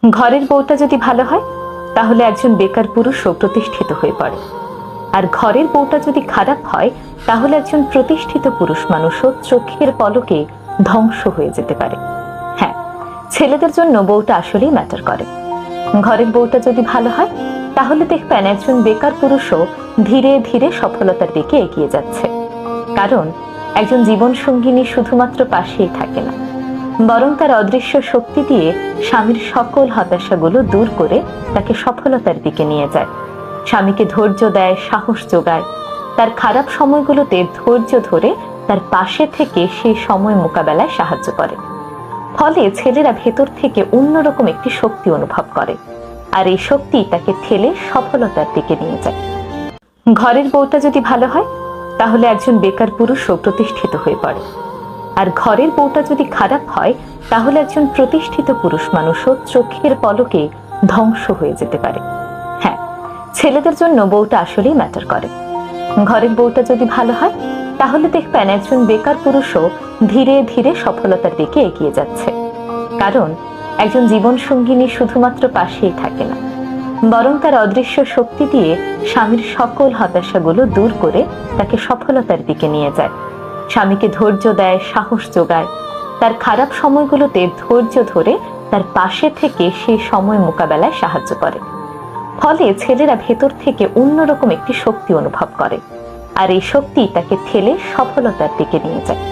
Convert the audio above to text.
ঘরের বউটা যদি ভালো হয় তাহলে একজন বেকার পুরুষও প্রতিষ্ঠিত হয়ে পড়ে, আর ঘরের বউটা যদি খারাপ হয় তাহলে একজন প্রতিষ্ঠিত পুরুষ মানুষও চোখের পলকে ধ্বংস হয়ে যেতে পারে। হ্যাঁ, ছেলেদের জন্য বউটা আসলেই ম্যাটার করে। ঘরের বউটা যদি ভালো হয় তাহলে দেখবেন একজন বেকার পুরুষও ধীরে ধীরে সফলতার দিকে এগিয়ে যাচ্ছে। কারণ একজন জীবন সঙ্গিনী শুধুমাত্র পাশেই থাকে না, বরং তার অদৃশ্য শক্তি দিয়ে স্বামীর সকল হতাশাগুলো দূর করে তাকে সফলতার দিকে নিয়ে যায়। স্বামীকে ধৈর্য দেয়, সাহস যোগায়, তার খারাপ সময়গুলোতে ধৈর্য ধরে তার পাশে থেকে সেই সময় মোকাবেলায় সাহায্য করে। ফলে ছেলেরা ভেতর থেকে অন্যরকম একটি শক্তি অনুভব করে, আর এই শক্তি তাকে ঠেলে সফলতার দিকে নিয়ে যায়। ঘরের বউটা যদি ভালো হয় তাহলে একজন বেকার পুরুষও প্রতিষ্ঠিত হয়ে পড়ে, আর ঘরের বউটা যদি খারাপ হয় তাহলে একজন প্রতিষ্ঠিত পুরুষ মানুষও চোখের পলকে ধ্বংস হয়ে যেতে পারে। হ্যাঁ, ছেলেদের জন্য বউটা আসলেই ম্যাটার করে। ঘরের বউটা যদি ভালো হয় তাহলে দেখবেন একজন বেকার পুরুষও ধীরে ধীরে সফলতার দিকে এগিয়ে যাচ্ছে। কারণ একজন জীবন সঙ্গিনী শুধুমাত্র পাশেই থাকে না, বরং তার অদৃশ্য শক্তি দিয়ে স্বামীর সকল হতাশাগুলো দূর করে তাকে সফলতার দিকে নিয়ে যায়। স্বামীকে ধৈর্য দেয়, সাহস যোগায়, তার খারাপ সময়গুলোতে ধৈর্য ধরে তার পাশে থেকে সেই সময় মোকাবেলায় সাহায্য করে। ফলে ছেলেরা ভেতর থেকে অন্যরকম একটি শক্তি অনুভব করে, আর এই শক্তি তাকে ঠেলে সফলতার দিকে নিয়ে যায়।